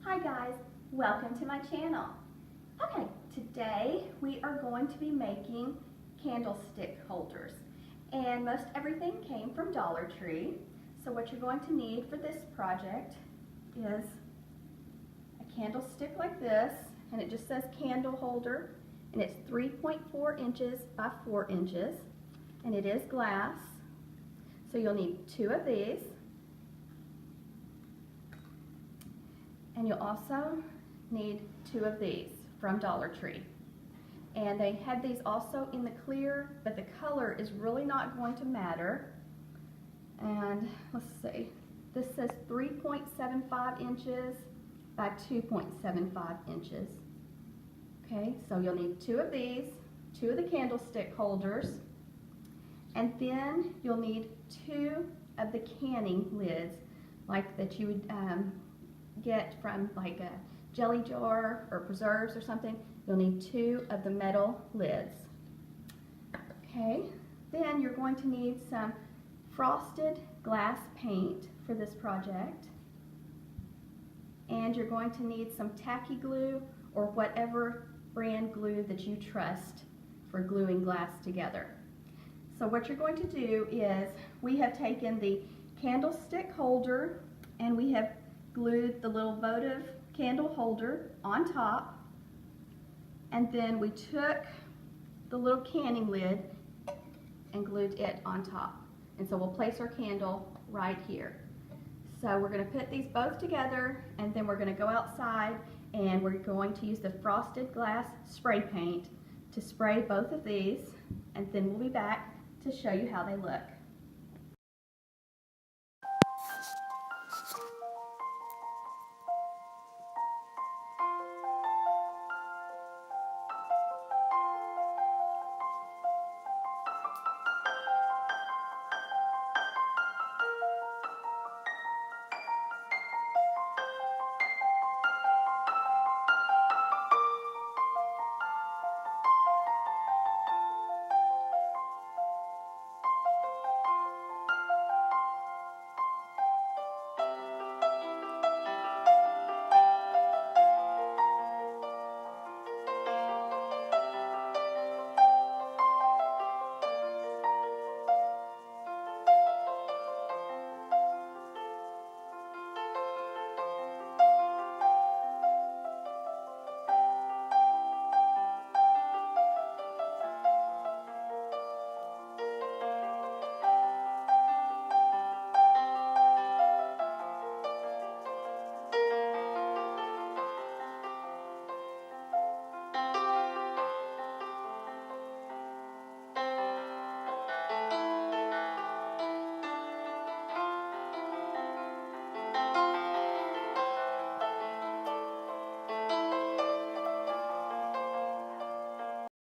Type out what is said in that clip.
Hi guys, welcome to my channel. Okay, today we are going to be making candlestick holders, and most everything came from Dollar Tree. So what you're going to need for this project is a candlestick like this, and it just says candle holder, and it's 3.4 inches by 4 inches, and it is glass. So you'll need 2 of these. And you'll also need 2 of these from Dollar Tree. And they had these also in the clear, but the color is really not going to matter. And let's see, this says 3.75 inches by 2.75 inches. Okay, so you'll need 2 of these, 2 of the candlestick holders, and then you'll need 2 of the canning lids, like that you would get from like a jelly jar or preserves or something. You'll need 2 of the metal lids. Okay, then you're going to need some frosted glass paint for this project, and you're going to need some tacky glue or whatever brand glue that you trust for gluing glass together. So what you're going to do is, we have taken the candlestick holder and we have glued the little votive candle holder on top, and then we took the little canning lid and glued it on top. And so we'll place our candle right here. So we're going to put these both together, and then we're going to go outside and we're going to use the frosted glass spray paint to spray both of these, and then we'll be back to show you how they look.